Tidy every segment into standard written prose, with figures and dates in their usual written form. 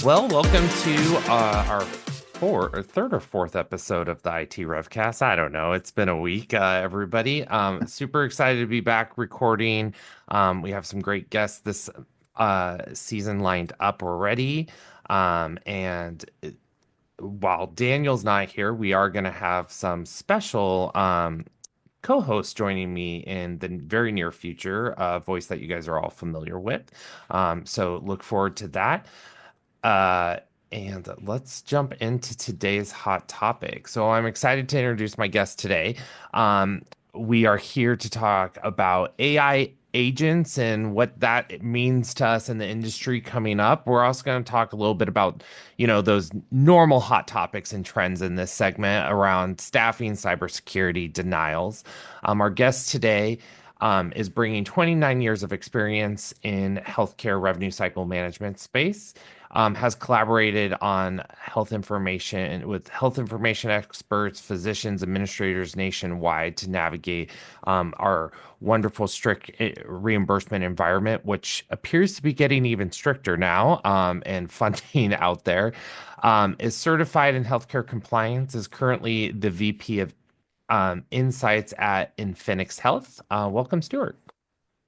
Well, welcome to our third or fourth episode of the IT Revcast. I don't know. It's been a week, everybody. Super excited to be back recording. We have some great guests this season lined up already. And while Daniel's not here, we are going to have some special co-hosts joining me in the very near future, a voice that you guys are all familiar with. So look forward to that. Uh, and let's jump into today's hot topic. So I'm excited to introduce my guest today. We are here to talk about AI agents and what that means to us in the industry coming up. We're also going to talk a little bit about, those normal hot topics and trends in this segment around staffing, cybersecurity, denials. Our guest today is bringing 29 years of experience in healthcare revenue cycle management space, has collaborated on health information with health information experts, physicians, administrators nationwide to navigate our wonderful strict reimbursement environment, which appears to be getting even stricter now, and funding out there. Is certified in healthcare compliance, is currently the VP of insights at Infinix Health. Welcome, Stuart.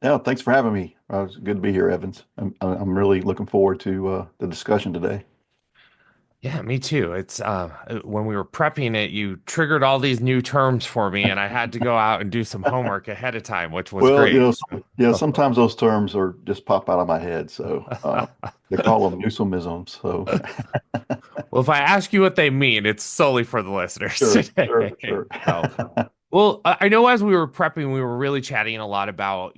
Yeah, thanks for having me. It's good to be here, Evans. I'm really looking forward to the discussion today. Yeah, me too. It's when we were prepping it, you triggered all these new terms for me, and I had to go out and do some homework ahead of time, which was Well, great. yeah, sometimes those terms are just pop out of my head. So they call them Newsomeisms. So Well, if I ask you what they mean, it's solely for the listeners sure, sure, today. sure. So, well, I know as we were prepping, we were really chatting a lot about,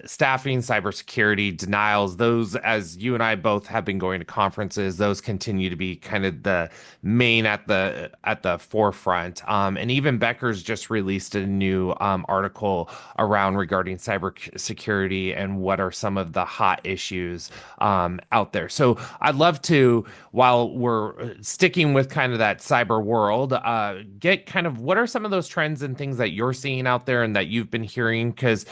staffing, cybersecurity, denials. Those, as you and I both have been going to conferences, those continue to be kind of the main at the forefront. And even Becker's just released a new article around regarding cybersecurity and what are some of the hot issues out there. So I'd love to, while we're sticking with kind of that cyber world, get kind of what are some of those trends and things that you're seeing out there and that you've been hearing? Because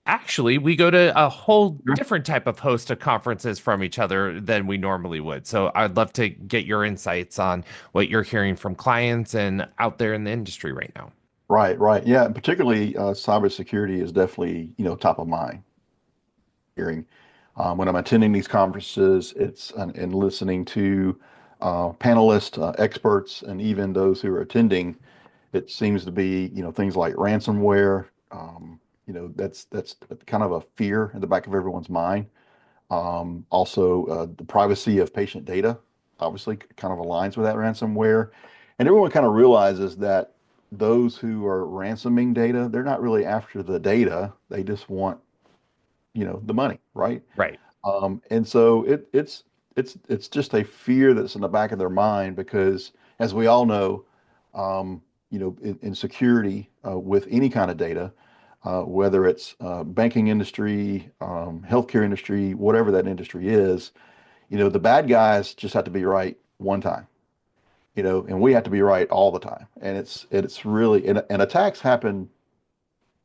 actually, we go to a whole Sure. different type of host of conferences from each other than we normally would. So I'd love to get your insights on what you're hearing from clients and out there in the industry right now. Right, right. Yeah, and particularly cybersecurity is definitely, top of mind hearing. When I'm attending these conferences, it's and listening to panelists, experts, and even those who are attending. It seems to be, things like ransomware. That's kind of a fear in the back of everyone's mind. Also, the privacy of patient data obviously kind of aligns with that ransomware. And everyone kind of realizes that those who are ransoming data, they're not really after the data. They just want, the money, right? Right. And so it's just a fear that's in the back of their mind because, as we all know, in security with any kind of data, whether it's banking industry, healthcare industry, whatever that industry is, the bad guys just have to be right one time, and we have to be right all the time. And it's really and attacks happen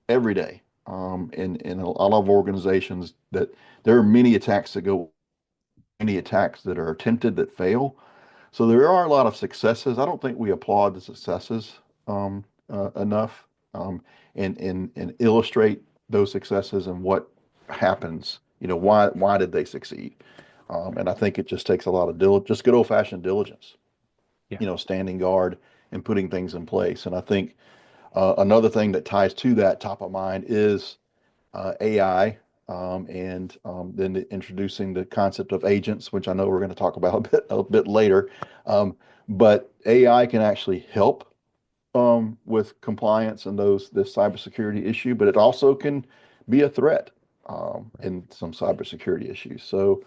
every day. In a lot of organizations that there are many attacks that go, many attacks that are attempted that fail. So there are a lot of successes. I don't think we applaud the successes enough, and illustrate those successes and what happens. Why did they succeed? And I think it just takes a lot of just good old-fashioned diligence. Yeah. Standing guard and putting things in place. And I think another thing that ties to that top of mind is AI, and then introducing the concept of agents, which I know we're going to talk about a bit later. Um, but AI can actually help with compliance and this cybersecurity issue, but it also can be a threat in some cybersecurity issues. So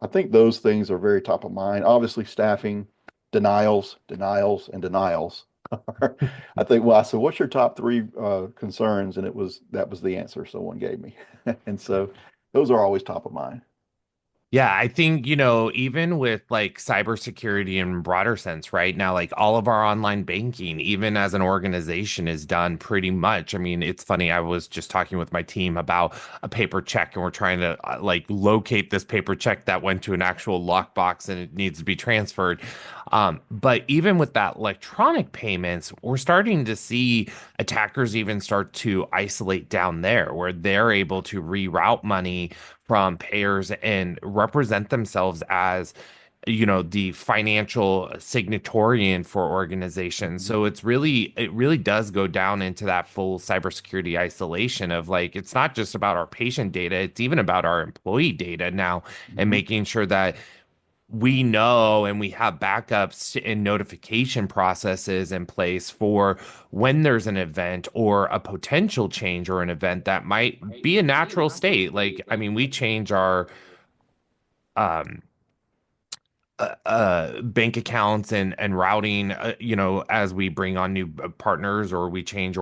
I think those things are very top of mind. Obviously, staffing, denials, denials, and denials. I think, well, I said, what's your top three concerns? And that was the answer someone gave me. And so those are always top of mind. Yeah, I think, even with like cybersecurity in broader sense, right now, like all of our online banking, even as an organization, is done pretty much. I mean, it's funny. I was just talking with my team about a paper check, and we're trying to like locate this paper check that went to an actual lockbox and it needs to be transferred. But even with that electronic payments, we're starting to see attackers even start to isolate down there, where they're able to reroute money from payers and represent themselves as the financial signatorian for organizations. Mhm. So it really does go down into that full cybersecurity isolation of like it's not just about our patient data, it's even about our employee data now, and Mhm. making sure that we know and we have backups and notification processes in place for when there's an event or a potential change or an event that might be a natural state. Like, I mean, we change our um bank accounts and routing, as we bring on new partners, or we change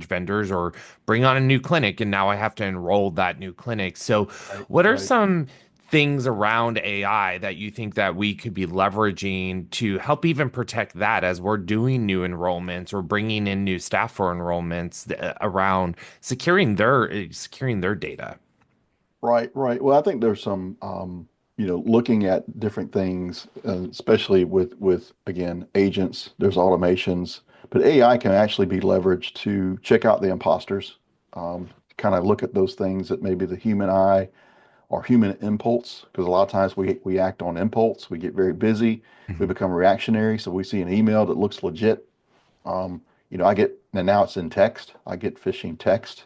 vendors, or bring on a new clinic, and now I have to enroll that new clinic. So Right, what are right. some things around AI that you think that we could be leveraging to help even protect that as we're doing new enrollments or bringing in new staff for enrollments, around securing their data? Right, right. Well, I think there's some, looking at different things, especially with again agents. There's automations, but AI can actually be leveraged to check out the imposters, kind of look at those things that maybe the human eye or human impulse, because a lot of times we act on impulse. We get very busy, we Mhm. become reactionary. So we see an email that looks legit. I get, and now it's in text. I get phishing text.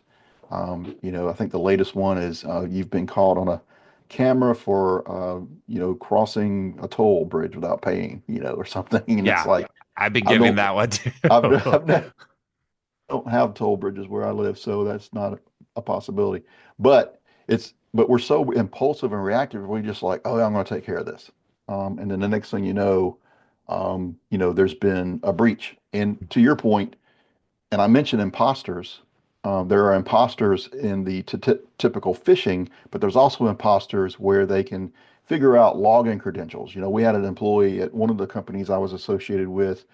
I think the latest one is you've been caught on a camera for, crossing a toll bridge without paying, or something. And it's Yeah, like, I've been I giving don't, that one too. I've never, don't have toll bridges where I live, so that's not a possibility. But we're so impulsive and reactive, we just like, oh, I'm going to take care of this. And then the next thing there's been a breach. And to your point, and I mentioned imposters. There are imposters in the typical phishing, but there's also imposters where they can figure out login credentials. We had an employee at one of the companies I was associated with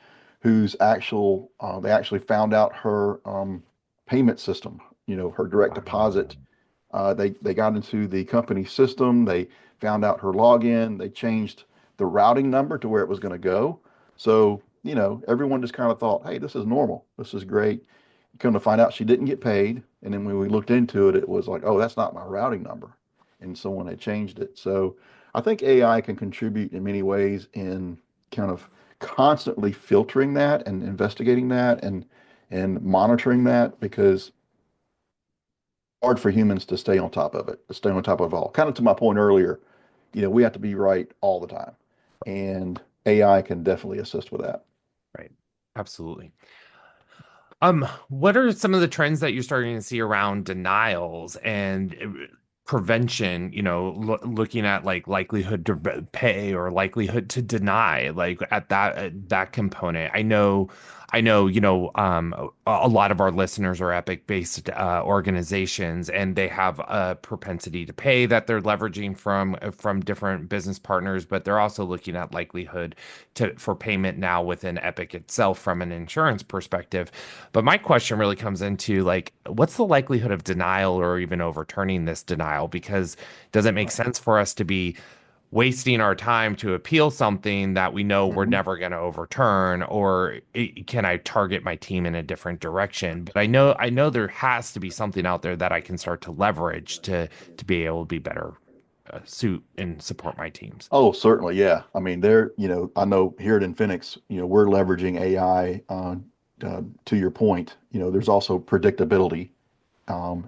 they actually found out her payment system, her direct deposit. They got into the company system. They found out her login. They changed the routing number to where it was going to go. So, everyone just kind of thought, hey, this is normal. This is great. Come to find out she didn't get paid. And then when we looked into it, it was like, oh, that's not my routing number. And someone had changed it. So I think AI can contribute in many ways in kind of constantly filtering that and investigating that and monitoring that because hard for humans to stay on top of it, to stay on top of it all. Kind of to my point earlier, we have to be right all the time. And AI can definitely assist with that. Right. Absolutely. What are some of the trends that you're starting to see around denials and prevention, looking at like likelihood to pay or likelihood to deny, like at that component? I know, a lot of our listeners are Epic-based organizations, and they have a propensity to pay that they're leveraging from different business partners, but they're also looking at likelihood for payment now within Epic itself from an insurance perspective. But my question really comes into like, what's the likelihood of denial or even overturning this denial? Because does it make Right. sense for us to be wasting our time to appeal something that we know we're Mhm. never going to overturn, or can I target my team in a different direction? But I know there has to be something out there that I can start to leverage to be able to be better suit and support my teams. Oh, certainly. Yeah. I mean, I know here at Infinix, we're leveraging AI to your point. There's also predictability,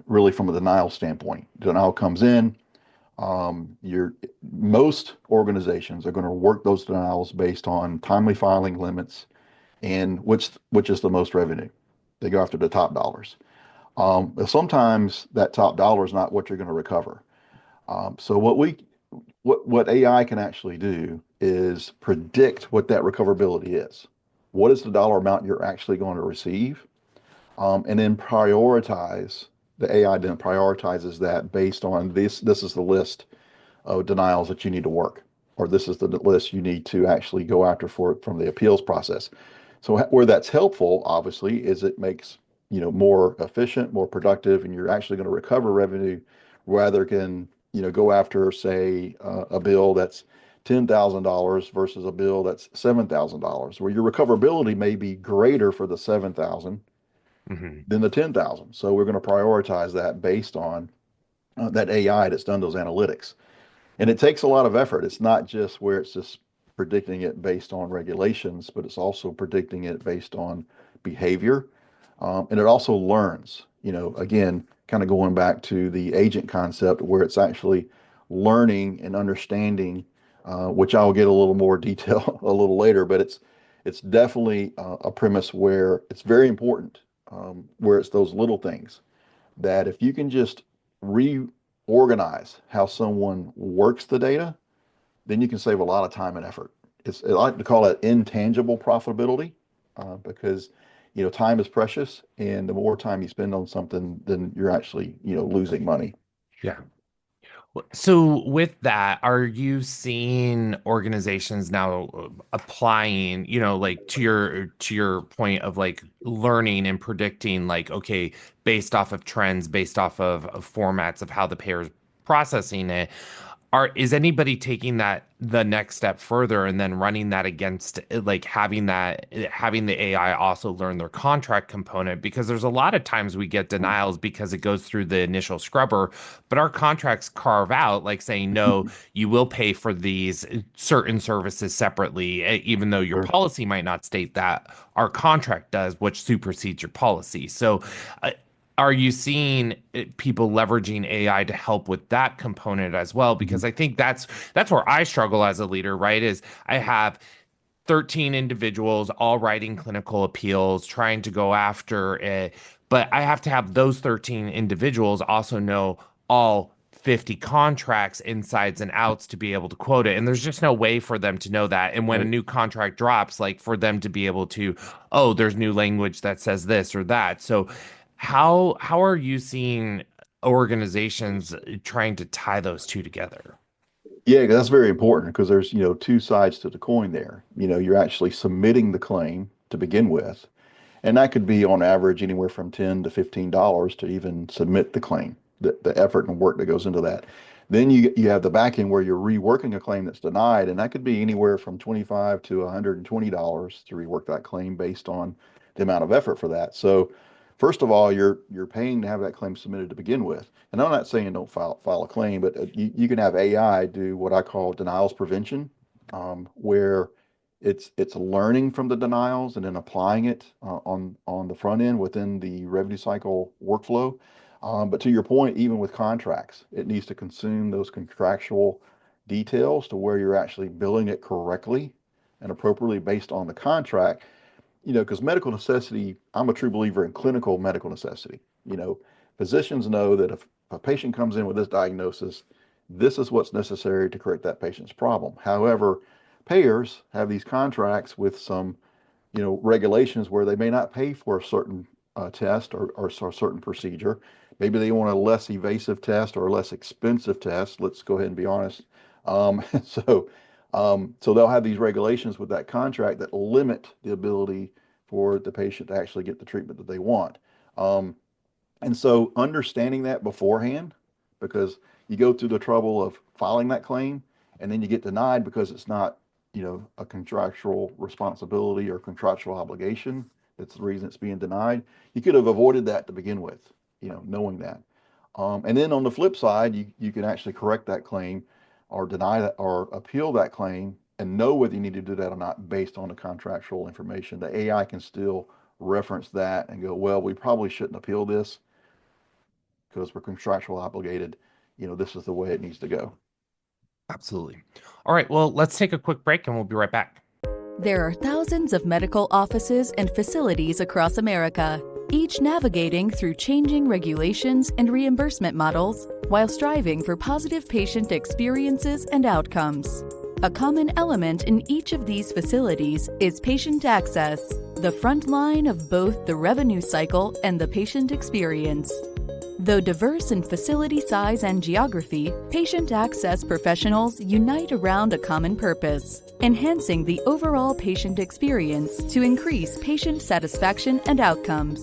really from a denial standpoint. Denial comes in, your most organizations are going to work those denials based on timely filing limits and which is the most revenue. They go after the top dollars. But sometimes that top dollar is not what you're going to recover. So what AI can actually do is predict what that recoverability is. What is the dollar amount you're actually going to receive? And then prioritize. The AI then prioritizes that based on this. This is the list denials that you need to work, or this is the list you need to actually go after for from the appeals process. So where that's helpful, obviously, is it makes more efficient, more productive, and you're actually going to recover revenue rather than go after, say, a bill that's $10,000 versus a bill that's $7,000, where your recoverability may be greater for the 7,000 Hmm. than the 10,000. So we're going to prioritize that based on that AI that's done those analytics. And it takes a lot of effort. It's not just where it's just predicting it based on regulations, but it's also predicting it based on behavior. And it also learns, again, kind of going back to the agent concept where it's actually learning and understanding, which I'll get a little more detail a little later, but it's definitely a premise where it's very important, where it's those little things that if you can just reorganize how someone works the data, then you can save a lot of time and effort. I like to call it intangible profitability, because time is precious, and the more time you spend on something, then you're actually losing money. Yeah. So with that, are you seeing organizations now applying, like to your point of like learning and predicting, like, okay, based off of trends, based off of formats of how the payer's processing it, is anybody taking that the next step further and then running that against like having the AI also learn their contract component? Because there's a lot of times we get denials because it goes through the initial scrubber, but our contracts carve out like saying no, you will pay for these certain services separately, even though your Sure. policy might not state that. Our contract does, which supersedes your policy. So uh, are you seeing people leveraging AI to help with that component as well? Mhm. Because I think that's where I struggle as a leader, right? Is I have 13 individuals all writing clinical appeals, trying to go after it, but I have to have those 13 individuals also know all 50 contracts insides and outs to be able to quote it. And there's just no way for them to know that. And when a Right. new contract drops, like for them to be able to, oh, there's new language that says this or that. So how are you seeing organizations trying to tie those two together? Yeah, that's very important because there's, two sides to the coin there. You're actually submitting the claim to begin with, and that could be on average anywhere from $10 to $15 to even submit the claim, the effort and work that goes into that. Then you have the back end where you're reworking a claim that's denied, and that could be anywhere from $25 to $120 to rework that claim based on the amount of effort for that. So first of all, you're paying to have that claim submitted to begin with. And I'm not saying don't file a claim, but you can have AI do what I call denials prevention, where it's learning from the denials and then applying it on the front end within the revenue cycle workflow. But to your point, even with contracts, it needs to consume those contractual details to where you're actually billing it correctly and appropriately based on the contract. Because medical necessity, I'm a true believer in clinical medical necessity. Physicians know that if a patient comes in with this diagnosis, this is what's necessary to correct that patient's problem. However, payers have these contracts with some, regulations where they may not pay for a certain test or a certain procedure. Maybe they want a less evasive test or a less expensive test. Let's go ahead and be honest. So, so they'll have these regulations with that contract that limit the ability for the patient to actually get the treatment that they want. Um, and so understanding that beforehand, because you go through the trouble of filing that claim and then you get denied because it's not, a contractual responsibility or contractual obligation. That's the reason it's being denied. You could have avoided that to begin with, knowing that. And then on the flip side, you can actually correct that claim or deny that or appeal that claim and know whether you need to do that or not based on the contractual information. The AI can still reference that and go, well, we probably shouldn't appeal this because we're contractual obligated. This is the way it needs to go. Absolutely. All right, well, let's take a quick break and we'll be right back. There are thousands of medical offices and facilities across America, each navigating through changing regulations and reimbursement models while striving for positive patient experiences and outcomes. A common element in each of these facilities is patient access, the front line of both the revenue cycle and the patient experience. Though diverse in facility size and geography, patient access professionals unite around a common purpose: enhancing the overall patient experience to increase patient satisfaction and outcomes.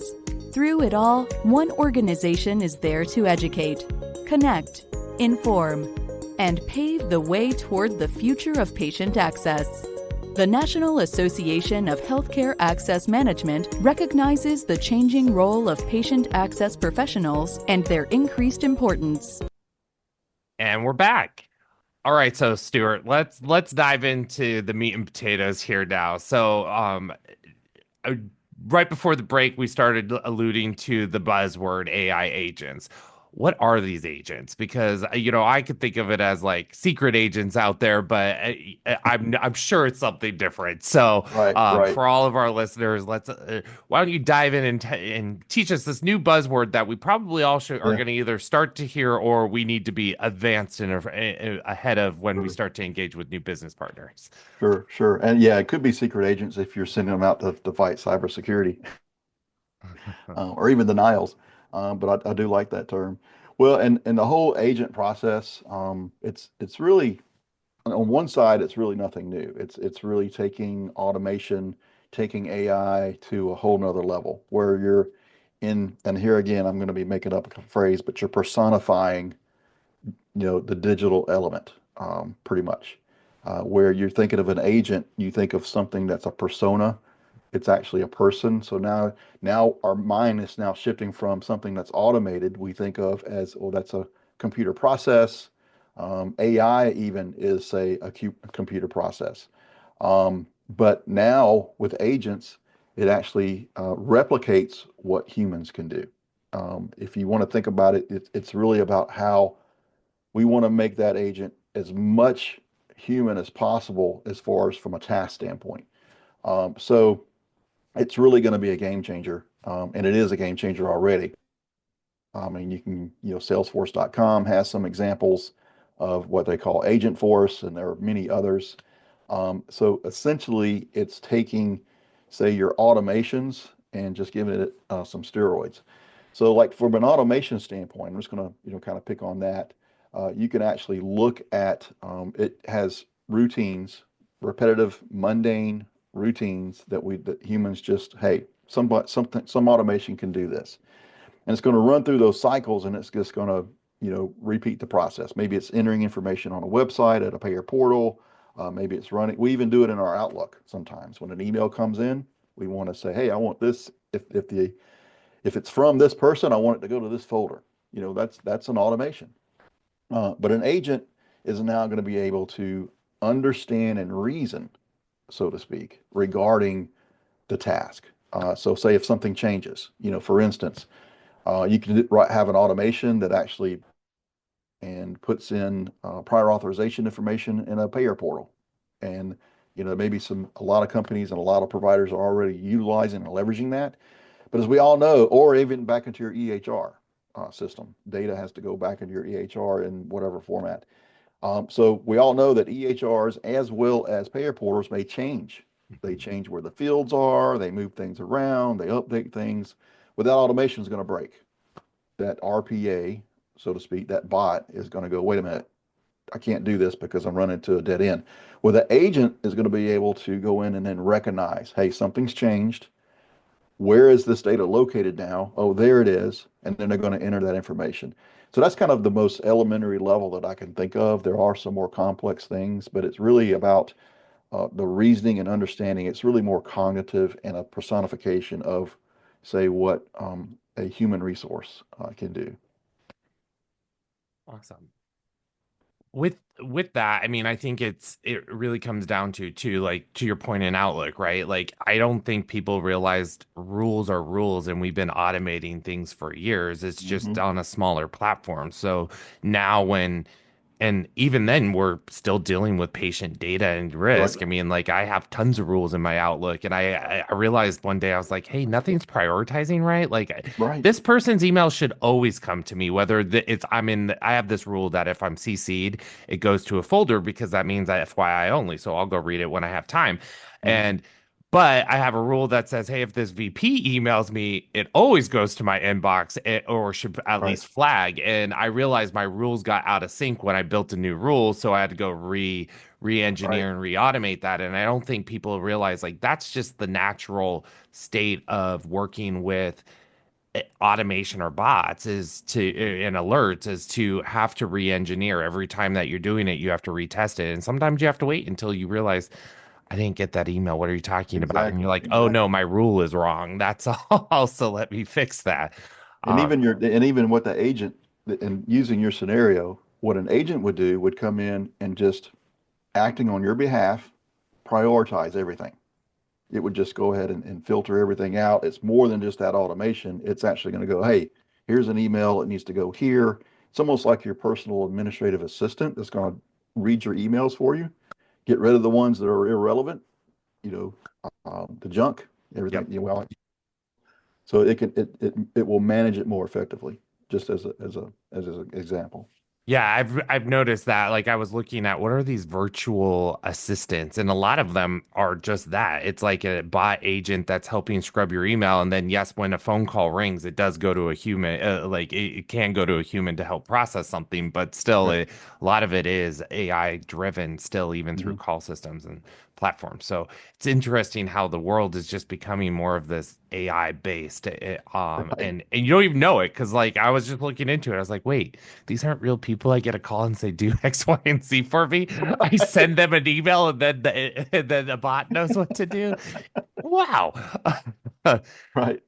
Through it all, one organization is there to educate, connect, inform, and pave the way toward the future of patient access. The National Association of Healthcare Access Management recognizes the changing role of patient access professionals and their increased importance. And we're back. All right, so Stuart, let's dive into the meat and potatoes here now. So, uh, right before the break, we started alluding to the buzzword AI agents. What are these agents? Because I could think of it as like secret agents out there, but I'm sure it's something different. So, Right, right. for all of our listeners, let's why don't you dive in and teach us this new buzzword that we probably all are Yeah, going to either start to hear or we need to be advanced and ahead of when we sure, start to engage with new business partners. sure, sure. And yeah, it could be secret agents if you're sending them out to fight cybersecurity or even denials. But I do like that term. Well, and the whole agent process, it's really on one side, it's really nothing new. It's really taking automation, taking AI to a whole nother level where you're in, and here again, I'm going to be making up a phrase, but you're personifying, the digital element, pretty much. Where you're thinking of an agent, you think of something that's a persona. It's actually a person. So now our mind is now shifting from something that's automated, we think of as, oh, that's a computer process. AI even is, say, a computer process. But now with agents, it actually replicates what humans can do. If you want to think about it, it's really about how we want to make that agent as much human as possible as far as from a task standpoint. So it's really going to be a game changer, and it is a game changer already. I mean, Salesforce.com has some examples of what they call Agent Force, and there are many others. So essentially, it's taking, say, your automations and just giving it some steroids. So, like from an automation standpoint, I'm just going to, kind of pick on that. You can actually look at it has routines, repetitive, mundane routines that humans just, hey, some automation can do this, and it's going to run through those cycles, and it's just going to, repeat the process. Maybe it's entering information on a website at a payer portal. Maybe it's running. We even do it in our Outlook sometimes. When an email comes in, we want to say, hey, I want this. If it's from this person, I want it to go to this folder. That's an automation. But an agent is now going to be able to understand and reason, so to speak, regarding the task. So say if something changes, for instance, you can have an automation that actually and puts in prior authorization information in a payer portal. And maybe a lot of companies and a lot of providers are already utilizing and leveraging that. But as we all know, or even back into your EHR system, data has to go back into your EHR in whatever format. So we all know that EHRs as well as payer portals may change. They change where the fields are, they move things around, they update things. Well, that automation is going to break. That RPA, so to speak, that bot is going to go, wait a minute, I can't do this because I'm running to a dead end. Well, the agent is going to be able to go in and then recognize, hey, something's changed. Where is this data located now? Oh, there it is. And then they're going to enter that information. So that's kind of the most elementary level that I can think of. There are some more complex things, but it's really about the reasoning and understanding. It's really more cognitive and a personification of, say, what a human resource can do. Awesome. With that, I mean, I think it really comes down to like to your point in Outlook, right? Like I don't think people realized rules are rules and we've been automating things for years. It's just Hmm. on a smaller platform. So now and even then, we're still dealing with patient data and Right, risk. I mean, like I have tons of rules in my Outlook, and I realized one day I was like, hey, nothing's prioritizing right. Like right. this person's email should always come to me, whether it's I have this rule that if I'm CC'd, it goes to a folder because that means that FYI only. So I'll go read it when I have time. Mhm. And But I have a rule that says, hey, if this VP emails me, it always goes to my inbox or should at Right. least flag. And I realized my rules got out of sync when I built a new rule. So I had to go Right. re-engineer and re-automate that. And I don't think people realize like that's just the natural state of working with automation or bots is to and alerts is to have to re-engineer every time that you're doing it. You have to retest it. And sometimes you have to wait until you realize I didn't get that email. What are you talking about? And you're Exactly. like, oh no, Exactly. my rule is wrong. That's all. So let me fix that. Um, And even what the agent and using your scenario, what an agent would do would come in and just acting on your behalf, prioritize everything. It would just go ahead and filter everything out. It's more than just that automation. It's actually going to go, hey, here's an email. It needs to go here. It's almost like your personal administrative assistant that's going to read your emails for you, get rid of the ones that are irrelevant, you know, the junk, everything. yep. Well, so it will manage it more effectively, just as an example. Yeah, I've noticed that. Like I was looking at what are these virtual assistants, and a lot of them are just that. It's like a bot agent that's helping scrub your email, and then yes, when a phone call rings, it does go to a human. Like it can go to a human to help process something, but still, Right. a lot of it is AI driven, still even through Hmm. call systems and platforms. So it's interesting how the world is just becoming more of this AI based, Right. and you don't even know it because like I was just looking into it. I was like, wait, these aren't real people. I get a call and say, do X, Y, and Z for me. I send them an email and then and then the bot knows what to do. Wow. Right.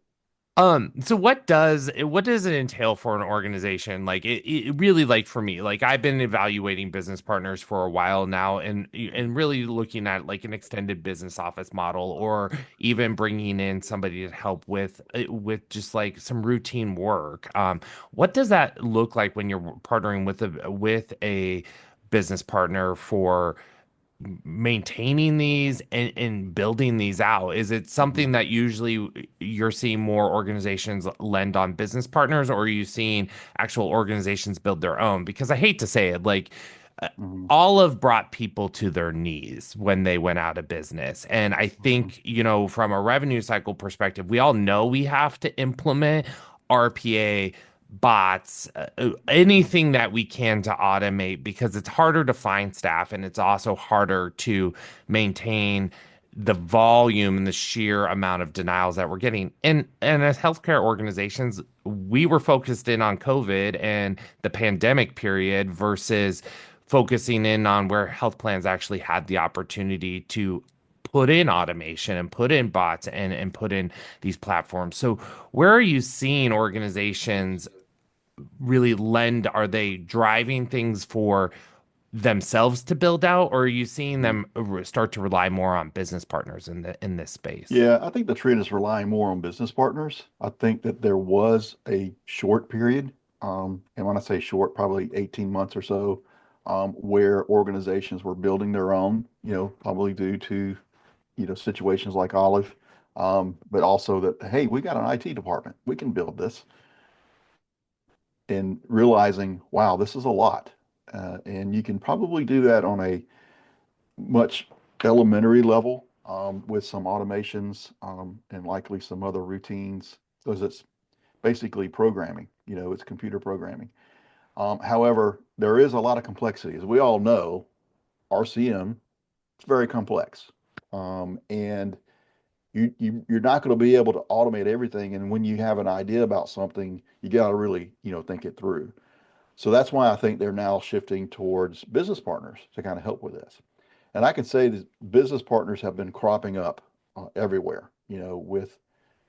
So what does it entail for an organization? Like it really like for me, like I've been evaluating business partners for a while now and really looking at like an extended business office model or even bringing in somebody to help with just like some routine work. What does that look like when you're partnering with a business partner for maintaining these and building these out? Is it Hmm. something that usually you're seeing more organizations lend on business partners, or are you seeing actual organizations build their own? Because I hate to say it, like uh, Hmm. Olive brought people to their knees when they went out of business. And I Hmm. think, from a revenue cycle perspective, we all know we have to implement RPA bots, anything that we can to automate because it's harder to find staff and it's also harder to maintain the volume and the sheer amount of denials that we're getting. And as healthcare organizations, we were focused in on COVID and the pandemic period versus focusing in on where health plans actually had the opportunity to put in automation and put in bots and put in these platforms. So where are you seeing organizations really lend? Are they driving things for themselves to build out, or are you seeing Hmm. them start to rely more on business partners in this space? Yeah, I think the trend is relying more on business partners. I think that there was a short period, and when I say short, probably 18 months or so, where organizations were building their own, probably due to, situations like Olive, but also that, hey, we got an IT department. We can build this. And realizing, wow, this is a lot. And you can probably do that on a much elementary level with some automations and likely some other routines because it's basically programming, it's computer programming. However, there is a lot of complexity. As we all know, RCM is very complex. And you're not going to be able to automate everything. And when you have an idea about something, you got to really, think it through. So that's why I think they're now shifting towards business partners to kind of help with this. And I can say that business partners have been cropping up everywhere,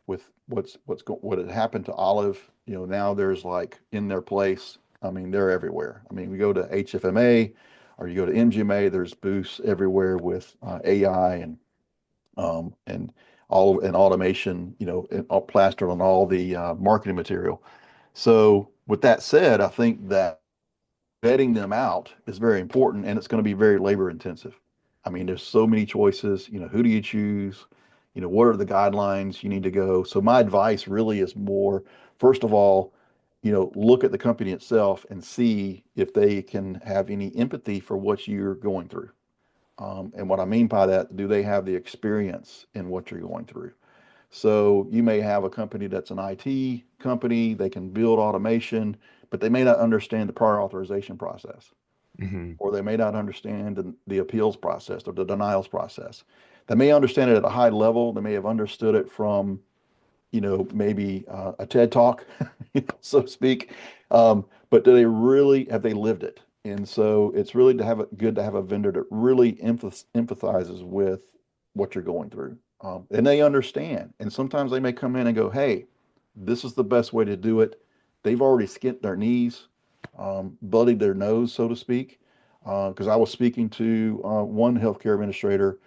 with what had happened to Olive, now there's like in their place. I mean, they're everywhere. I mean, we go to HFMA or you go to MGMA, there's booths everywhere with AI and all and automation, and all plastered on all the marketing material. So with that said, I think that vetting them out is very important and it's going to be very labor intensive. I mean, there's so many choices, who do you choose? What are the guidelines you need to go? So my advice really is more, first of all, look at the company itself and see if they can have any empathy for what you're going through. And what I mean by that, do they have the experience in what you're going through? So you may have a company that's an IT company, they can build automation, but they may not understand the prior authorization process, Hmm. or they may not understand the appeals process or the denials process. They may understand it at a high level. They may have understood it from, maybe a TED talk, so to speak. But do they really have they lived it? And so it's really good to have a vendor that really empathizes with what you're going through, and they understand. And sometimes they may come in and go, "Hey, this is the best way to do it." They've already skinned their knees, bloodied their nose, so to speak. Because I was speaking to one healthcare administrator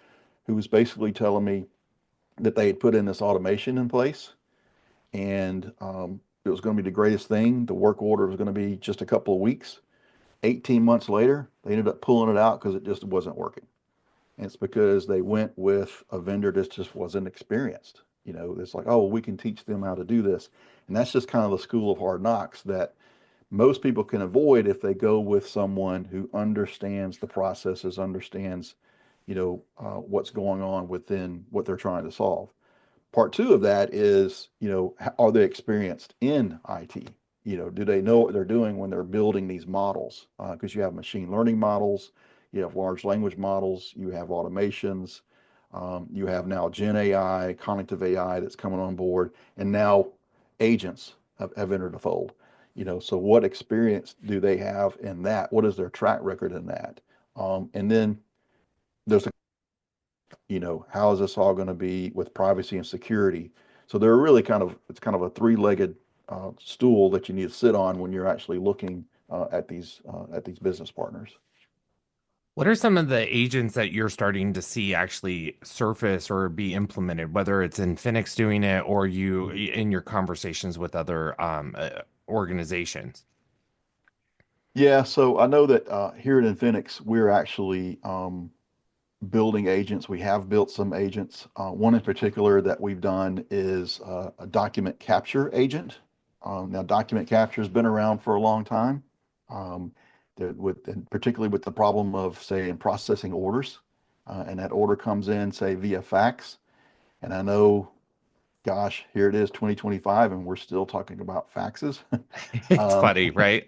who was basically telling me that they had put in this automation in place, and it was going to be the greatest thing. The work order was going to be just a couple of weeks. 18 months later, they ended up pulling it out because it just wasn't working. And it's because they went with a vendor that just wasn't experienced. It's like, oh, we can teach them how to do this. And that's just kind of the school of hard knocks that most people can avoid if they go with someone who understands the processes, understands, what's going on within what they're trying to solve. Part two of that is, are they experienced in IT? Do they know what they're doing when they're building these models? Because you have machine learning models, you have large language models, you have automations, you have now Gen AI, cognitive AI that's coming on board, and now agents have entered the fold. So what experience do they have in that? What is their track record in that? And then there's how is this all going to be with privacy and security? So they're really it's kind of a three-legged stool that you need to sit on when you're actually looking at these business partners. What are some of the agents that you're starting to see actually surface or be implemented, whether it's Infinix doing it or you in your conversations with other organizations? Yeah, so I know that here at Infinix, we're actually building agents. We have built some agents. One in particular that we've done is a document capture agent. Now, document capture has been around for a long time, um, and particularly with the problem of, say, in processing orders, and that order comes in, say, via fax. And I know, gosh, here it is, 2025, and we're still talking about faxes. It's Um, funny, right?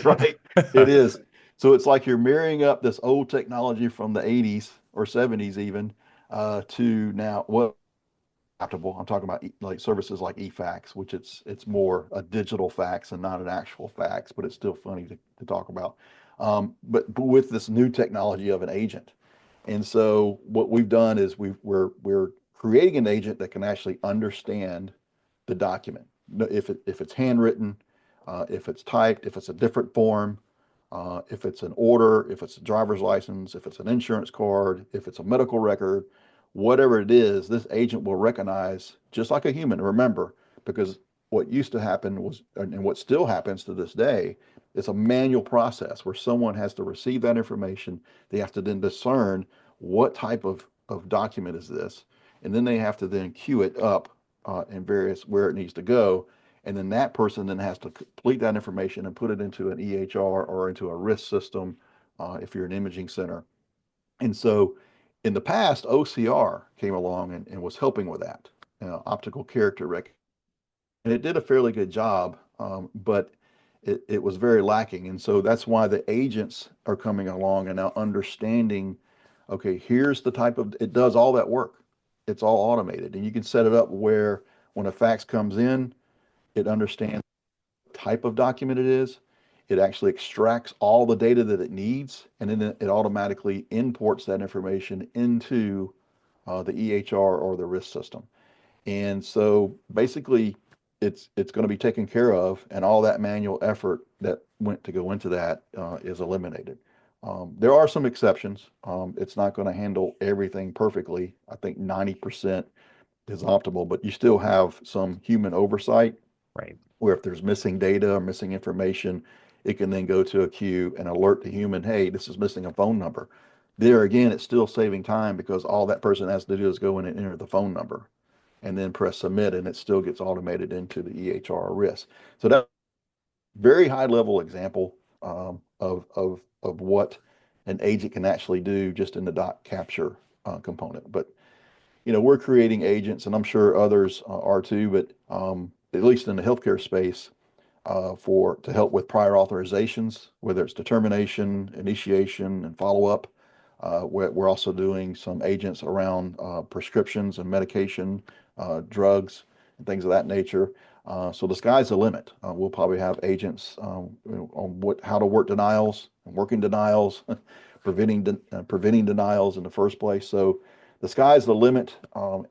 right? It is. So it's like you're marrying up this old technology from the 80s or 70s even to now what adaptable. I'm talking about like services like eFax, which it's more a digital fax and not an actual fax, but it's still funny to talk about. But with this new technology of an agent. And so what we've done is we're creating an agent that can actually understand the document. If it's handwritten, if it's typed, if it's a different form, if it's an order, if it's a driver's license, if it's an insurance card, if it's a medical record, whatever it is, this agent will recognize just like a human. Remember, because what used to happen was, and what still happens to this day, it's a manual process where someone has to receive that information. They have to then discern what type of document is this, and then they have to then queue it up in various where it needs to go. And then that person then has to complete that information and put it into an EHR or into a risk system if you're an imaging center. And so in the past, OCR came along and was helping with that, optical character recognition. And it did a fairly good job, but it was very lacking. And so that's why the agents are coming along and now understanding, okay, here's the type of, it does all that work. It's all automated. And you can set it up where when a fax comes in, it understands the type of document it is. It actually extracts all the data that it needs, and then it automatically imports that information into the EHR or the risk system. And so basically, it's going to be taken care of, and all that manual effort that went to go into that is eliminated. There are some exceptions. It's not going to handle everything perfectly. I think 90% is optimal, but you still have some human oversight Right. where if there's missing data or missing information, it can then go to a queue and alert the human, hey, this is missing a phone number. There again, it's still saving time because all that person has to do is go in and enter the phone number and then press submit, and it still gets automated into the EHR risk. So that very high level example of what an agent can actually do just in the doc capture component. But we're creating agents, and I'm sure others are too, but at least in the healthcare space, for to help with prior authorizations, whether it's determination, initiation, and follow-up. We're also doing some agents around prescriptions and medication, drugs, and things of that nature. So the sky's the limit. We'll probably have agents on how to work denials and working denials, preventing denials in the first place. So the sky's the limit,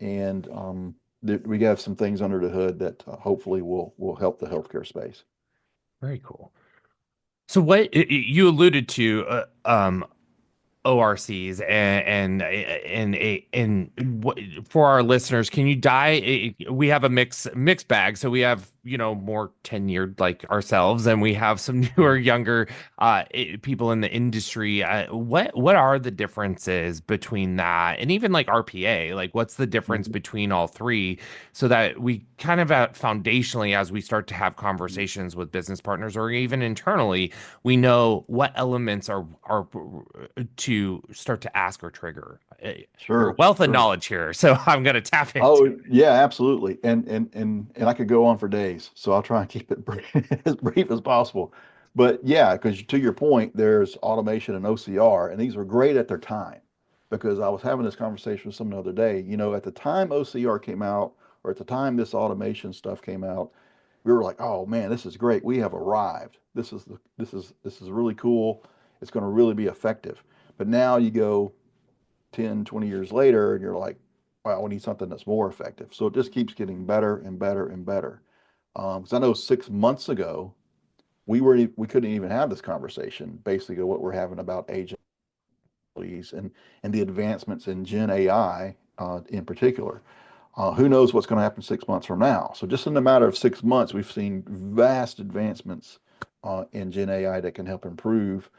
and we have some things under the hood that hopefully will help the healthcare space. Very cool. So what you alluded to, ORCs and what, for our listeners, can you we have a mixed bag. So we have, more tenured like ourselves, and we have some newer, younger people in the industry. What are the differences between that and even like RPA? Like, what's the difference Mhm. between all three, so that we kind of foundationally, as we start to have conversations with business partners or even internally, we know what elements are to start to ask or trigger. You're a Sure, wealth of sure. knowledge here, so I'm going to tap into. Oh, yeah, absolutely. And I could go on for days, so I'll try and keep it as brief as possible. But yeah, because to your point, there's automation and OCR, and these were great at their time because I was having this conversation with someone the other day. At the time OCR came out, or at the time this automation stuff came out, we were like, "Oh man, this is great. We have arrived. This is really cool. It's going to really be effective." But now you go 10, 20 years later, and you're like, wow, we need something that's more effective. So it just keeps getting better and better and better. Because I know 6 months ago, we couldn't even have this conversation, basically what we're having about agents and the advancements in Gen AI in particular. Who knows what's going to happen 6 months from now? So just in a matter of 6 months, we've seen vast advancements in Gen AI that can help improve,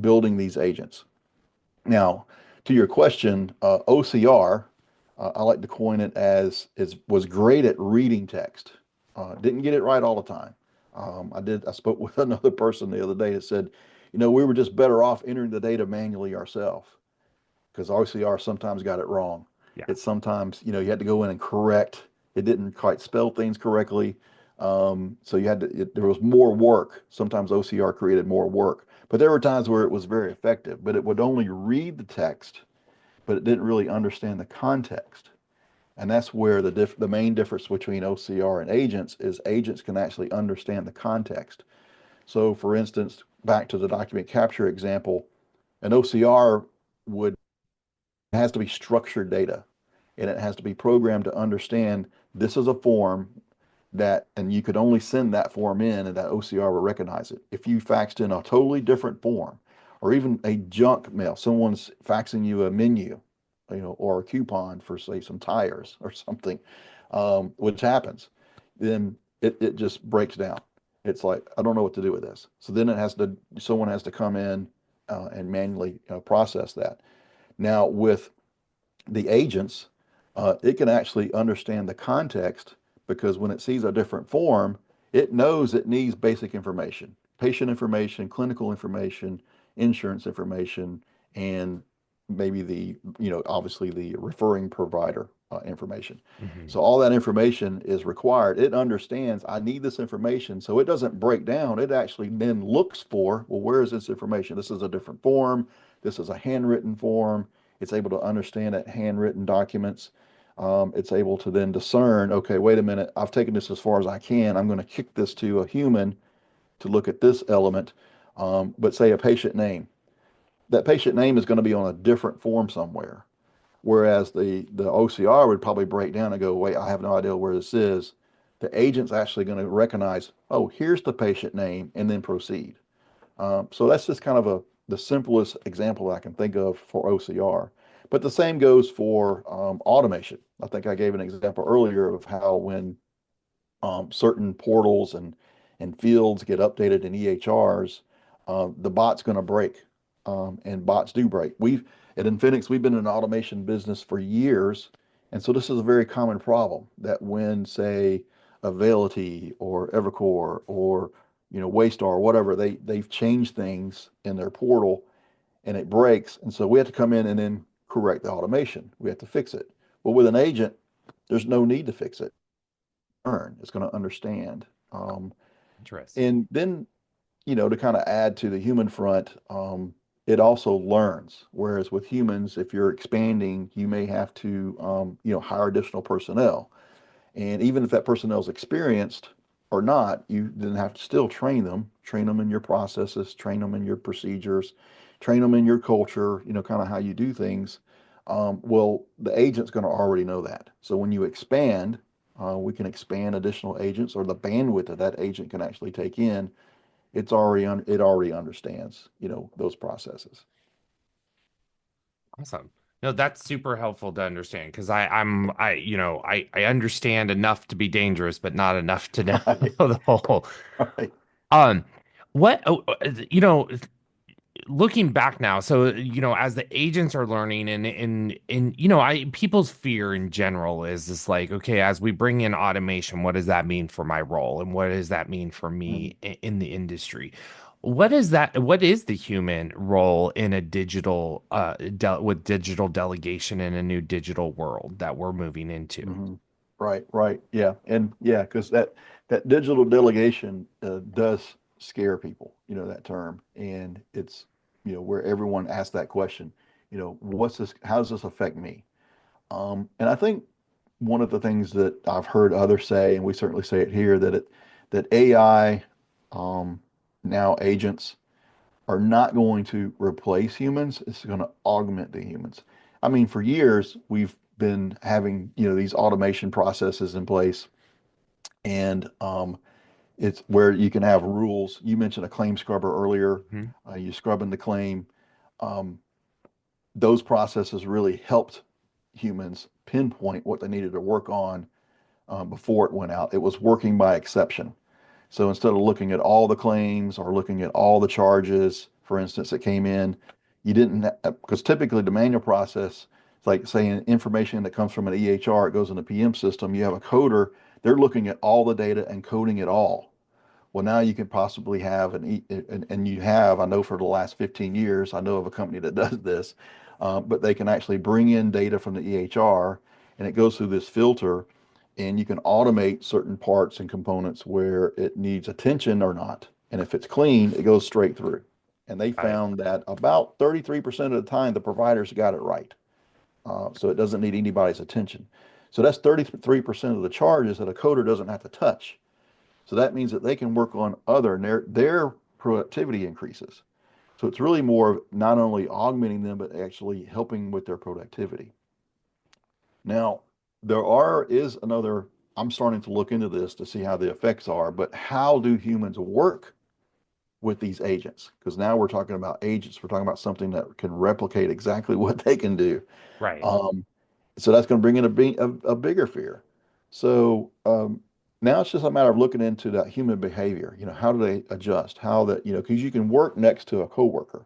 building these agents. Now, to your question, OCR, I like to coin it as was great at reading text. Didn't get it right all the time. I spoke with another person the other day that said, we were just better off entering the data manually ourselves because OCR sometimes got it wrong. Yeah. It's sometimes, you had to go in and correct. It didn't quite spell things correctly. So there was more work. Sometimes OCR created more work, but there were times where it was very effective, but it would only read the text, but it didn't really understand the context. And that's where the main difference between OCR and agents is agents can actually understand the context. So for instance, back to the document capture example, an OCR would has to be structured data, and it has to be programmed to understand this is a form and you could only send that form in and that OCR will recognize it. If you faxed in a totally different form or even a junk mail, someone's faxing you a menu, or a coupon for say some tires or something, which happens, then it just breaks down. It's like, I don't know what to do with this. So then someone has to come in and manually process that. Now with the agents, it can actually understand the context because when it sees a different form, it knows it needs basic information, patient information, clinical information, insurance information, and maybe obviously the referring provider information. Mhm. So all that information is required. It understands I need this information. So it doesn't break down. It actually then looks for, well, where is this information? This is a different form. This is a handwritten form. It's able to understand that handwritten documents. It's able to then discern, okay, wait a minute, I've taken this as far as I can. I'm going to kick this to a human to look at this element. But say a patient name. That patient name is going to be on a different form somewhere. Whereas the OCR would probably break down and go, wait, I have no idea where this is. The agent's actually going to recognize, oh, here's the patient name, and then proceed. So that's just kind of the simplest example I can think of for OCR. But the same goes for automation. I think I gave an example earlier of how when certain portals and fields get updated in EHRs, the bot's going to break, and bots do break. At Infinix, we've been in an automation business for years, and so this is a very common problem that when, say, Availity or Evercore or Waystar or whatever, they've changed things in their portal and it breaks. And so we have to come in and then correct the automation. We have to fix it. Well, with an agent, there's no need to fix it. It's going to understand. Interesting. And then, to kind of add to the human front, it also learns. Whereas with humans, if you're expanding, you may have to, hire additional personnel. And even if that personnel is experienced or not, you then have to still train them in your processes, train them in your procedures, train them in your culture, kind of how you do things. Well, the agent's going to already know that. So when you expand, we can expand additional agents or the bandwidth that that agent can actually take in. It already understands, those processes. Awesome. No, that's super helpful to understand because I understand enough to be dangerous, but not enough to know Right, the whole. right. Um, what looking back now, so as the agents are learning and I people's fear in general is this like, okay, as we bring in automation, what does that mean for my role and what does that mean for Mhm. me in the industry? What is the human role in a digital with digital delegation in a new digital world that we're moving into? hmm Right, right. Yeah. And yeah, because that digital delegation does scare people, that term. And it's, where everyone asks that question, what's this, how does this affect me? And I think one of the things that I've heard others say, and we certainly say it here, that AI, um, now agents are not going to replace humans. It's going to augment the humans. I mean, for years we've been having, these automation processes in place, and it's where you can have rules. You mentioned a claim scrubber earlier. Mhm. You scrubbing the claim. Um, those processes really helped humans pinpoint what they needed to work on before it went out. It was working by exception. So instead of looking at all the claims or looking at all the charges, for instance, that came in, you didn't, because typically the manual process, it's like saying information that comes from an EHR, it goes in the PM system. You have a coder, they're looking at all the data and coding it all. Well, now you can possibly have and you have, I know for the last 15 years, I know of a company that does this, but they can actually bring in data from the EHR and it goes through this filter and you can automate certain parts and components where it needs attention or not. And if it's clean, it goes straight through. And they Got it. found that about 33% of the time, the providers got it right. So it doesn't need anybody's attention. So that's 33% of the charges that a coder doesn't have to touch. So that means that they can work on other, and their productivity increases. So it's really more of not only augmenting them, but actually helping with their productivity. Now, is another, I'm starting to look into this to see how the effects are, but how do humans work with these agents? Because now we're talking about agents, we're talking about something that can replicate exactly what they can do. Right. Um, so that's going to bring in a bigger fear. So now it's just a matter of looking into that human behavior. How do they adjust? How that, because you can work next to a coworker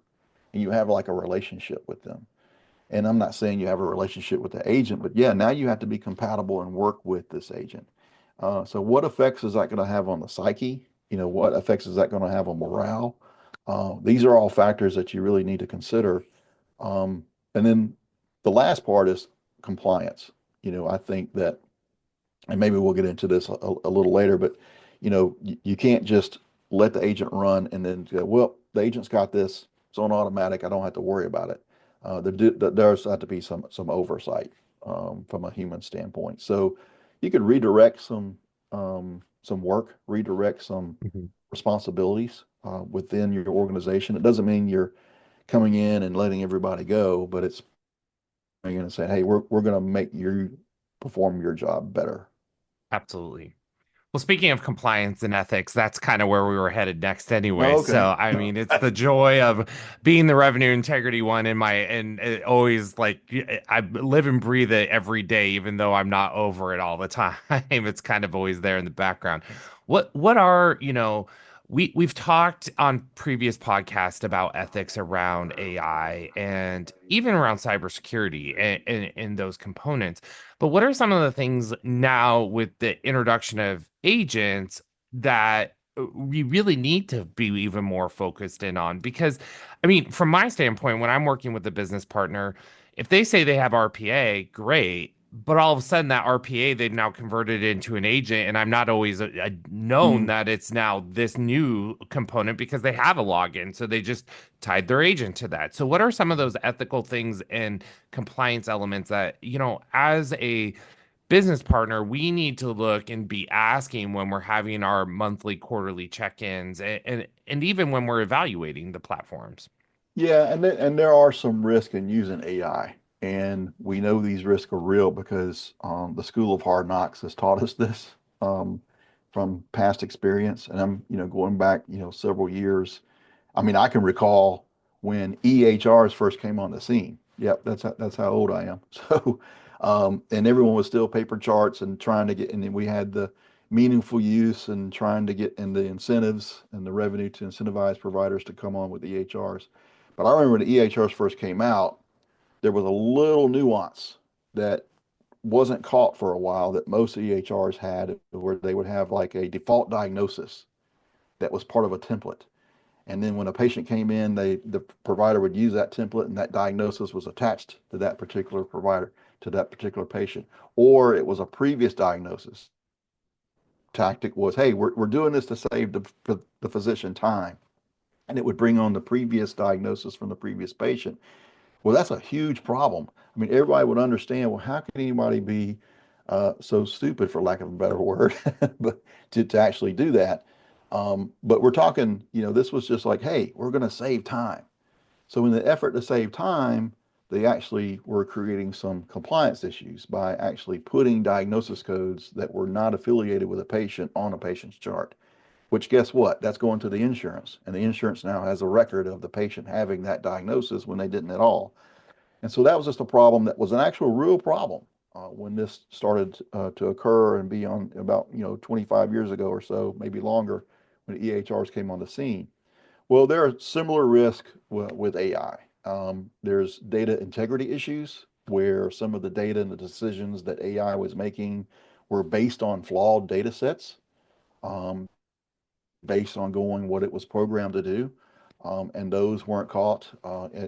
and you have like a relationship with them. And I'm not saying you have a relationship with the agent, but yeah, now you have to be compatible and work with this agent. So what effects is that going to have on the psyche? What effects is that going to have on morale? These are all factors that you really need to consider. And then the last part is compliance. I think that, and maybe we'll get into this a little later, but you can't just let the agent run and then go, well, the agent's got this, it's on automatic, I don't have to worry about it. There's have to be some oversight from a human standpoint. So you could redirect some work, redirect some Mhm. responsibilities within your organization. It doesn't mean you're coming in and letting everybody go, but it's coming in and saying, hey, we're going to make you perform your job better. Absolutely. Well, speaking of compliance and ethics, that's kind of where we were headed next anyway. Oh, okay. So, I mean, it's the joy of being the revenue integrity one in my, and it always like I live and breathe it every day, even though I'm not over it all the time. It's kind of always there in the background. What are, we've talked on previous podcasts about ethics around AI and even around cybersecurity and those components. But what are some of the things now with the introduction of agents that we really need to be even more focused in on because, I mean, from my standpoint, when I'm working with a business partner, if they say they have RPA, great. But all of a sudden, that RPA they've now converted into an agent, and I'm not always known Mm. that it's now this new component because they have a login. So they just tied their agent to that. So, what are some of those ethical things and compliance elements that, as a business partner, we need to look and be asking when we're having our monthly, quarterly check-ins, and even when we're evaluating the platforms. Yeah, and there are some risk in using AI, and we know these risks are real because the School of Hard Knocks has taught us this um, from past experience. And I'm, going back, several years. I mean, I can recall when EHRs first came on the scene. Yep, that's how old I am. So, and everyone was still paper charts and trying to get, and then we had the meaningful use and trying to get in the incentives and the revenue to incentivize providers to come on with EHRs. But I remember when the EHRs first came out, there was a little nuance that wasn't caught for a while that most EHRs had, where they would have like a default diagnosis that was part of a template. And then when a patient came in, the provider would use that template and that diagnosis was attached to that particular provider, to that particular patient. Or it was a previous diagnosis. Tactic was, hey, we're doing this to save the physician time. And it would bring on the previous diagnosis from the previous patient. Well, that's a huge problem. I mean, everybody would understand, well, how can anybody be so stupid, for lack of a better word, but to actually do that? But we're talking, this was just like, hey, we're going to save time. So in the effort to save time, they actually were creating some compliance issues by actually putting diagnosis codes that were not affiliated with a patient on a patient's chart, which guess what? That's going to the insurance. And the insurance now has a record of the patient having that diagnosis when they didn't at all. And so that was just a problem that was an actual real problem when this started to occur and be on about 25 years ago or so, maybe longer, when EHRs came on the scene. Well, there are similar risks with AI. There's data integrity issues where some of the data and the decisions that AI was making were based on flawed data sets, um, based on going what it was programmed to do. And those weren't caught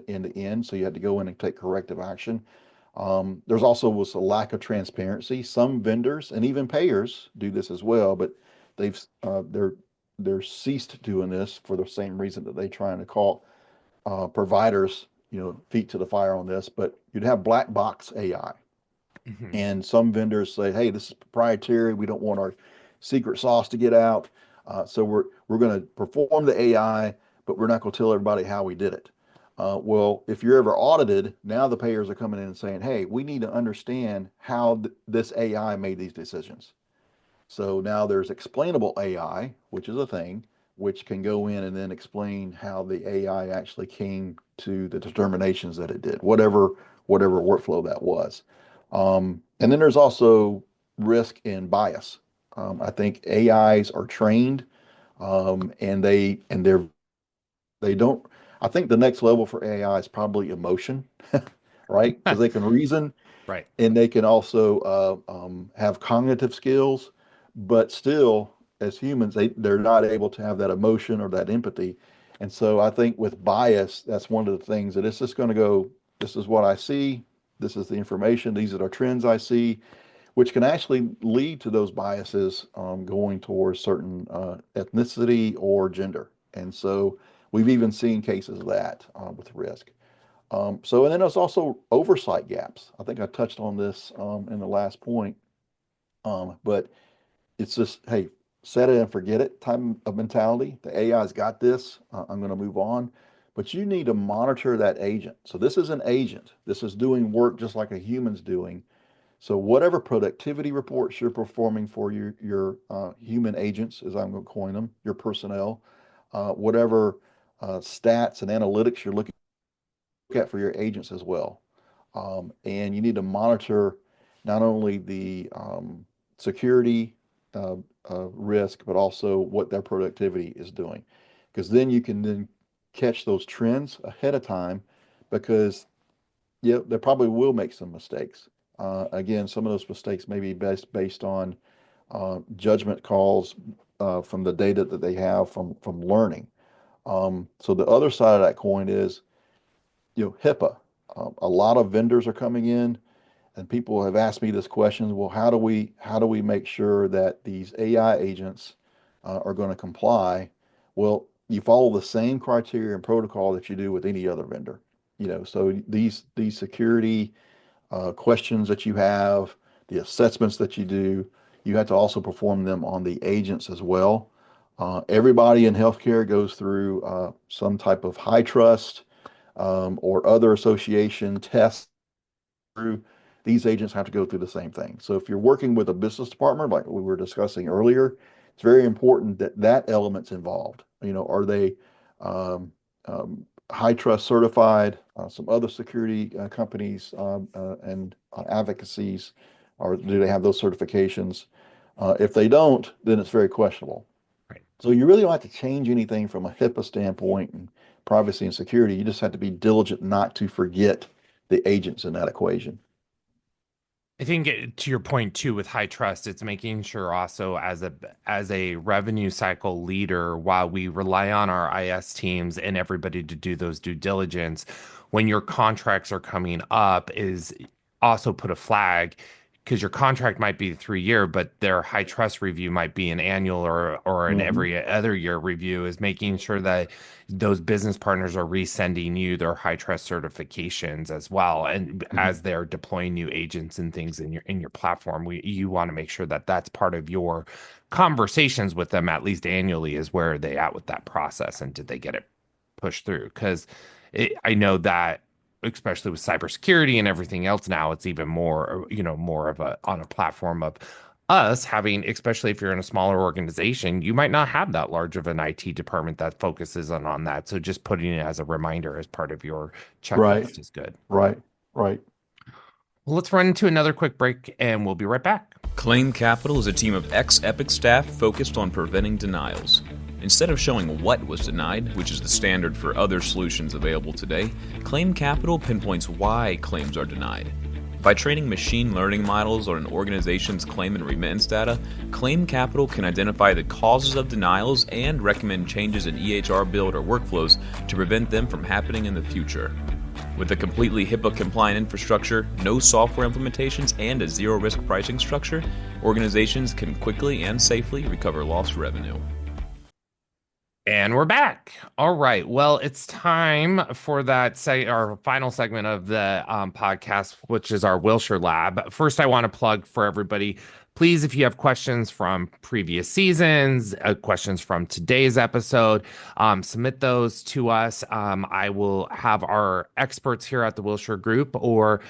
in the end, so you had to go in and take corrective action. There's also was a lack of transparency. Some vendors and even payers do this as well, but they've they're ceased doing this for the same reason that they trying to call providers, feet to the fire on this. But you'd have black box AI, Mhm. and some vendors say, "Hey, this is proprietary. We don't want our secret sauce to get out. So we're going to perform the AI, but we're not going to tell everybody how we did it." Well, if you're ever audited, now the payers are coming in and saying, "Hey, we need to understand how this AI made these decisions." So now there's explainable AI, which is a thing, which can go in and then explain how the AI actually came to the determinations that it did, whatever workflow that was. And then there's also risk and bias. I think AIs are trained, and they don't. I think the next level for AI is probably emotion, right? Because they can reason, Right. and they can also have cognitive skills, but still, as humans, they're not able to have that emotion or that empathy. And so I think with bias, that's one of the things that it's just going to go, this is what I see, this is the information, these are the trends I see, which can actually lead to those biases going towards certain ethnicity or gender. And so we've even seen cases of that with risk. And then there's also oversight gaps. I think I touched on this in the last point, but it's just, hey, set it and forget it type of mentality. The AI's got this. I'm going to move on. But you need to monitor that agent. So this is an agent. This is doing work just like a human's doing. So whatever productivity reports you're performing for your human agents, as I'm going to coin them, your personnel, whatever stats and analytics you're looking at for your agents as well. And you need to monitor not only the security risk, but also what their productivity is doing. Because then you can then catch those trends ahead of time because yeah, they probably will make some mistakes. Again, some of those mistakes may be based on judgment calls from the data that they have from learning. So the other side of that coin is, HIPAA. A lot of vendors are coming in, and people have asked me this question, well, how do we make sure that these AI agents are going to comply? Well, you follow the same criteria and protocol that you do with any other vendor. So these security questions that you have, the assessments that you do, you have to also perform them on the agents as well. Everybody in healthcare goes through some type of high trust or other association tests through. These agents have to go through the same thing. So if you're working with a business department, like we were discussing earlier, it's very important that that element's involved. Are they um, high trust certified? Some other security companies and advocacies, or do they have those certifications? If they don't, then it's very questionable. Right. So you really don't have to change anything from a HIPAA standpoint and privacy and security. You just have to be diligent not to forget the agents in that equation. I think to your point too, with high trust, it's making sure also as a revenue cycle leader, while we rely on our IS teams and everybody to do those due diligence, when your contracts are coming up, is also put a flag because your contract might be 3 year, but their high trust review might be an annual or an Hmm. every other year review, is making sure that those business partners are resending you their high trust certifications as well. And Hmm. as they're deploying new agents and things in your platform, you want to make sure that that's part of your conversations with them at least annually, is where are they at with that process and did they get it pushed through? Because I know that especially with cybersecurity and everything else now, it's even more, more of a on a platform of us having, especially if you're in a smaller organization, you might not have that large of an IT department that focuses on that. So just putting it as a reminder as part of your Right, checklist is good. right, right. Well, let's run into another quick break and we'll be right back. Claim Capital is a team of ex-Epic staff focused on preventing denials. Instead of showing what was denied, which is the standard for other solutions available today, Claim Capital pinpoints why claims are denied. By training machine learning models on an organization's claim and remittance data, Claim Capital can identify the causes of denials and recommend changes in EHR build or workflows to prevent them from happening in the future. With a completely HIPAA-compliant infrastructure, no software implementations, and a zero-risk pricing structure, organizations can quickly and safely recover lost revenue. And we're back. All right. Well, it's time for our final segment of the podcast, which is our Wilshire Lab. First, I want to plug for everybody. Please, if you have questions from previous seasons, questions from today's episode, submit those to us. I will have our experts here at the Wilshire Group, or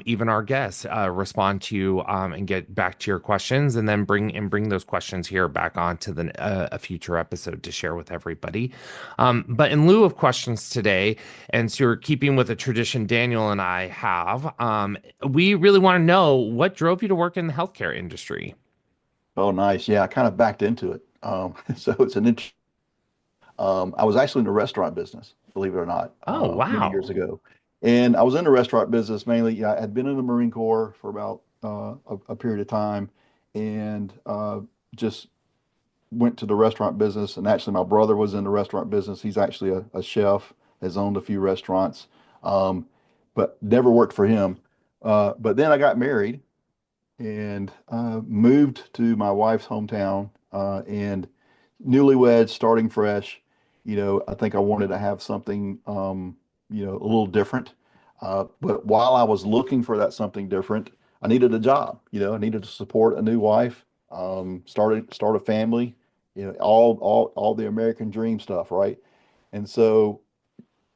even our guests, respond to you and get back to your questions, and then bring those questions here back onto a future episode to share with everybody. But in lieu of questions today, and so you're keeping with a tradition Daniel and I have, we really want to know what drove you to work in the healthcare industry. Oh, nice. Yeah, I kind of backed into it. So it's an interesting. I was actually in the restaurant business, believe it or not, Oh, many years wow. ago. And I was in the restaurant business mainly. Yeah, I had been in the Marine Corps for about a period of time, and just went to the restaurant business. And actually, my brother was in the restaurant business. He's actually a chef, has owned a few restaurants, um, but never worked for him. But then I got married and moved to my wife's hometown, and newlyweds, starting fresh. I think I wanted to have something, a little different. But while I was looking for that something different, I needed a job. I needed to support a new wife, start a family. All the American dream stuff, right? And so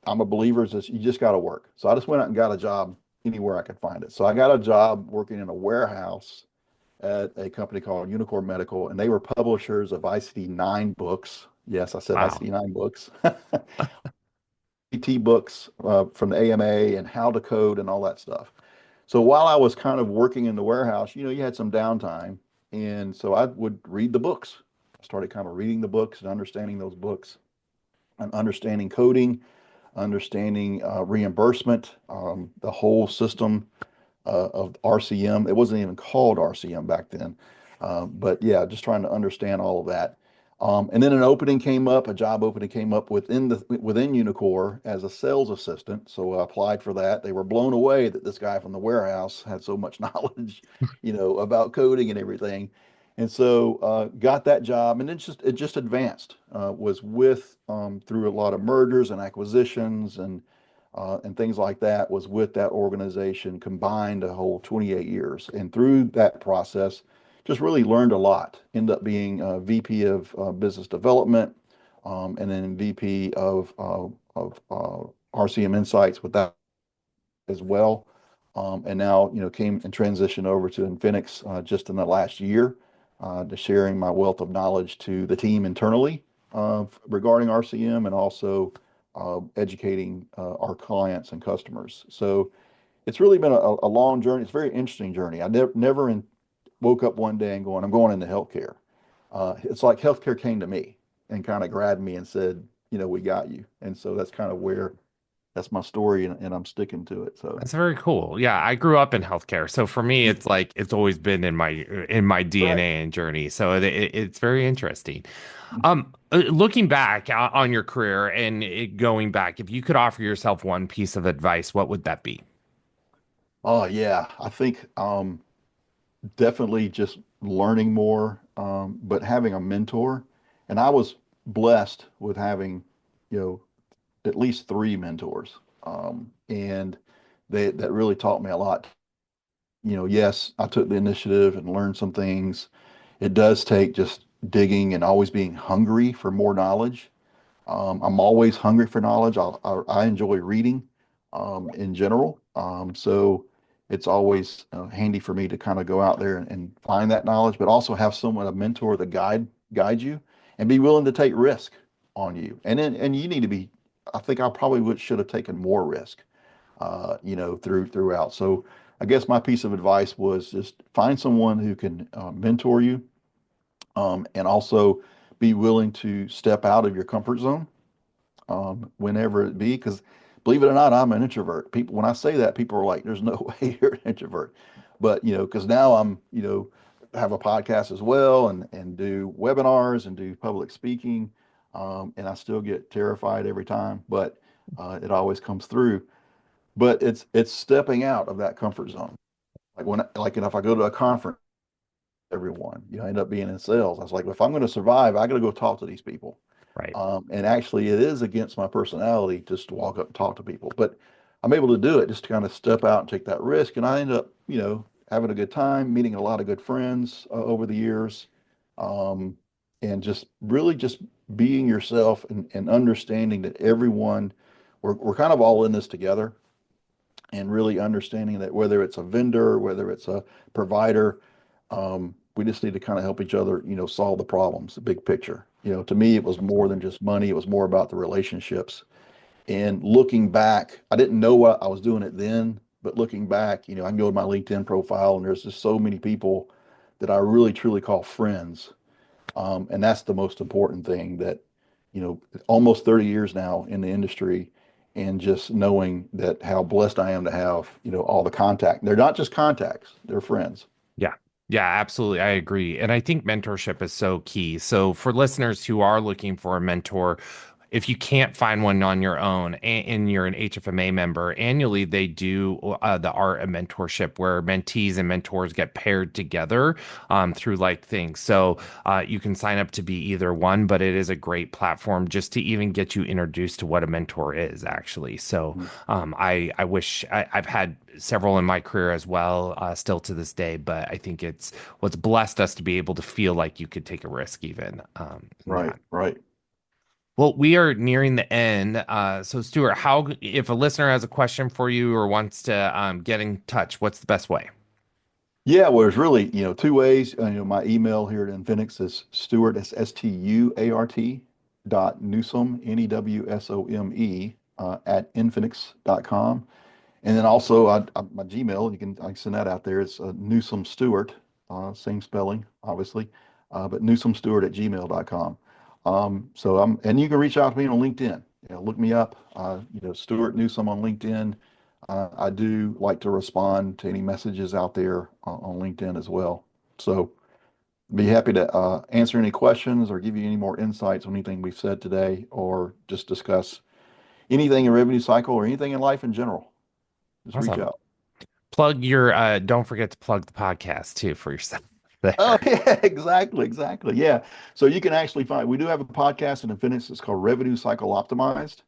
I'm a believer that you just got to work. So I just went out and got a job anywhere I could find it. So I got a job working in a warehouse at a company called Unicorn Medical, and they were publishers of ICD-9 books. Yes, I said Wow. ICD-9 books. PT books from the AMA and how to code and all that stuff. So while I was kind of working in the warehouse, you had some downtime. And so I would read the books. I started kind of reading the books and understanding those books and understanding coding, understanding reimbursement, the whole system of RCM. It wasn't even called RCM back then. But yeah, just trying to understand all of that. And then a job opening came up within Unicor as a sales assistant. So I applied for that. They were blown away that this guy from the warehouse had so much knowledge, about coding and everything. And so got that job, and it just advanced. Was with through a lot of mergers and acquisitions and things like that. Was with that organization combined a whole 28 years, and through that process just really learned a lot. Ended up being VP of business development, and then VP of RCM Insights with that as well. And now, came and transitioned over to Infinix just in the last year, to sharing my wealth of knowledge to the team internally regarding RCM, and also educating our clients and customers. So it's really been a long journey. It's a very interesting journey. I never woke up one day and I'm going into healthcare. It's like healthcare came to me and kind of grabbed me and said, we got you. And so that's kind of that's my story, and I'm sticking to it. So That's very cool. Yeah, I grew up in healthcare, so for me, it's like it's always been in my right. DNA and journey. So it's very interesting. Looking back on your career and going back, if you could offer yourself one piece of advice, what would that be? Oh yeah, I think definitely just learning more, but having a mentor. And I was blessed with having, you know, at least three mentors. And that really taught me a lot. Yes, I took the initiative and learned some things. It does take just digging and always being hungry for more knowledge. I'm always hungry for knowledge. I enjoy reading in general. So it's always handy for me to kind of go out there and find that knowledge, but also have someone, a mentor, to guide you and be willing to take risk on you. And you need to be, I think I probably should have taken more risk, throughout. So I guess my piece of advice was just find someone who can mentor you, and also be willing to step out of your comfort zone, whenever it be. Because believe it or not, I'm an introvert. People, when I say that, people are like, "There's no way you're an introvert." But because now I'm, have a podcast as well, and do webinars and do public speaking, and I still get terrified every time, but it always comes through. But it's stepping out of that comfort zone. Like if I go to a conference, everyone, I end up being in sales. I was like, if I'm going to survive, I got to go talk to these people. Right. And actually, it is against my personality just to walk up and talk to people. But I'm able to do it, just to kind of step out and take that risk. And I end up, having a good time, meeting a lot of good friends over the years, um, and just really just being yourself, and understanding that everyone, we're kind of all in this together, and really understanding that whether it's a vendor, whether it's a provider, we just need to kind of help each other, solve the problems, the big picture. To me, it was more than just money. It was more about the relationships. And looking back, I didn't know what I was doing it then, but looking back, I can go to my LinkedIn profile, and there's just so many people that I really truly call friends. And that's the most important thing, that, almost 30 years now in the industry, and just knowing that how blessed I am to have, all the contact. They're not just contacts, they're friends. Yeah. Yeah, absolutely. I agree. And I think mentorship is so key. So for listeners who are looking for a mentor, if you can't find one on your own, and you're an HFMA member, annually they do the art of mentorship, where mentees and mentors get paired together through like things. So you can sign up to be either one, but it is a great platform just to even get you introduced to what a mentor is, actually. So Mhm. I wish I've had several in my career as well, still to this day, but I think it's what's blessed us to be able to feel like you could take a risk even in Right, that. right. Well, we are nearing the end. So, Stuart, how if a listener has a question for you or wants to get in touch, what's the best way? Yeah, well, there's really, two ways. My email here at Infinix is Stuart, it's Stuart dot Newsome, Newsome, at Infinix.com. And then also my Gmail, I can send that out there. It's Newsome Stewart, same spelling, obviously, but Newsome Stewart at gmail.com. And you can reach out to me on LinkedIn. Look me up, Stuart Newsome on LinkedIn. I do like to respond to any messages out there on LinkedIn as well. So Be happy to answer any questions or give you any more insights on anything we've said today, or just discuss anything in revenue cycle or anything in life in general. Just reach Awesome. out. Plug your don't forget to plug the podcast too for yourself Oh there. yeah, exactly. Yeah. So you can actually find, we do have a podcast in Infinix. It's called Revenue Cycle Optimized.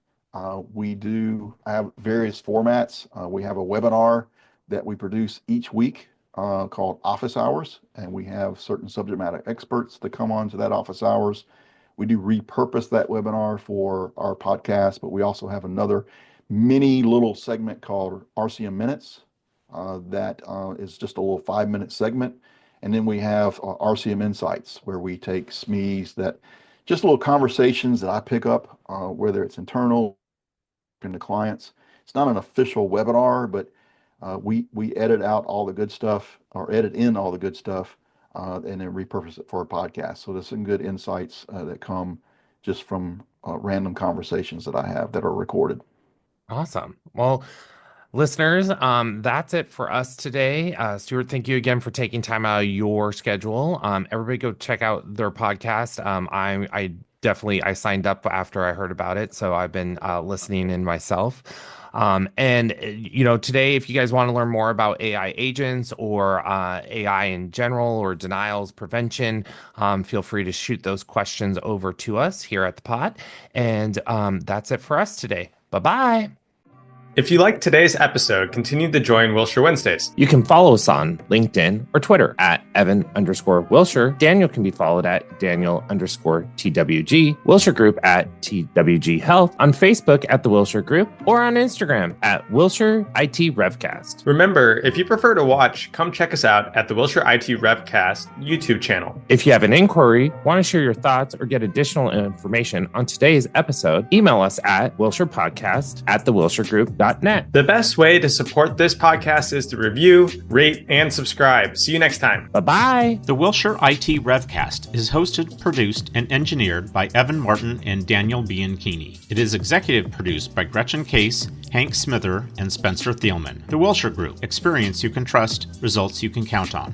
We do have various formats. We have a webinar that we produce each week called Office Hours, and we have certain subject matter experts that come on to that office hours. We do repurpose that webinar for our podcast, but we also have another mini little segment called RCM Minutes that is just a little 5-minute segment. And then we have RCM Insights, where we take SMEs that just little conversations that I pick up, whether it's internal and the clients. It's not an official webinar, but we edit out all the good stuff, or edit in all the good stuff, and then repurpose it for a podcast. So there's some good insights that come just from random conversations that I have that are recorded. Awesome. Well, listeners, that's it for us today. Stuart, thank you again for taking time out of your schedule. Everybody go check out their podcast. I definitely I signed up after I heard about it, so I've been listening in myself. And today, if you guys want to learn more about AI agents or AI in general or denials prevention, feel free to shoot those questions over to us here at the pod. And that's it for us today. Bye bye. If you liked today's episode, continue to join Wilshire Wednesdays. You can follow us on LinkedIn or Twitter at Evan_Wilshire. Daniel can be followed at Daniel_TWG. Wilshire Group at TWG Health. On Facebook at the Wilshire Group, or on Instagram at Wilshire IT Revcast. Remember, if you prefer to watch, come check us out at the Wilshire IT Revcast YouTube channel. If you have an inquiry, want to share your thoughts, or get additional information on today's episode, email us at WilshirePodcast@thewilshiregroup.net. The best way to support this podcast is to review, rate, and subscribe. See you next time. Bye-bye. The Wilshire IT Revcast is hosted, produced, and engineered by Evan Martin and Daniel Bianchini. It is executive produced by Gretchen Case, Hank Smither, and Spencer Thielman. The Wilshire Group. Experience you can trust, results you can count on.